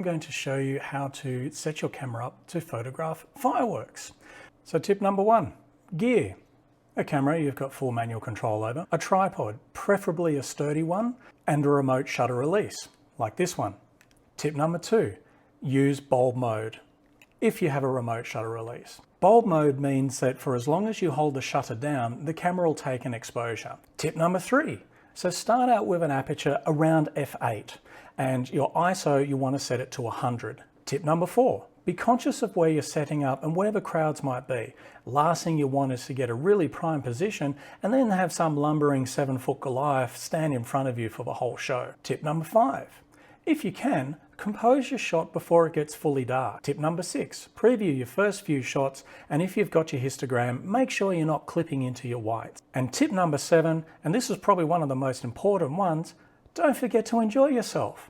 I'm going to show you how to set your camera up to photograph fireworks. So tip number one, gear. A camera you've got full manual control over, a tripod, preferably a sturdy one, and a remote shutter release, like this one. Tip number two, use bulb mode if you have a remote shutter release. Bulb mode means that for as long as you hold the shutter down, the camera will take an exposure. Tip number three, so start out with an aperture around f8 and your ISO, you want to set it to 100. Tip number four, be conscious of where you're setting up and where the crowds might be. Last thing you want is to get a really prime position and then have some lumbering 7-foot Goliath stand in front of you for the whole show. Tip number five, if you can, compose your shot before it gets fully dark. Tip number six, preview your first few shots, and if you've got your histogram, make sure you're not clipping into your whites. And tip number seven, and this is probably one of the most important ones, don't forget to enjoy yourself.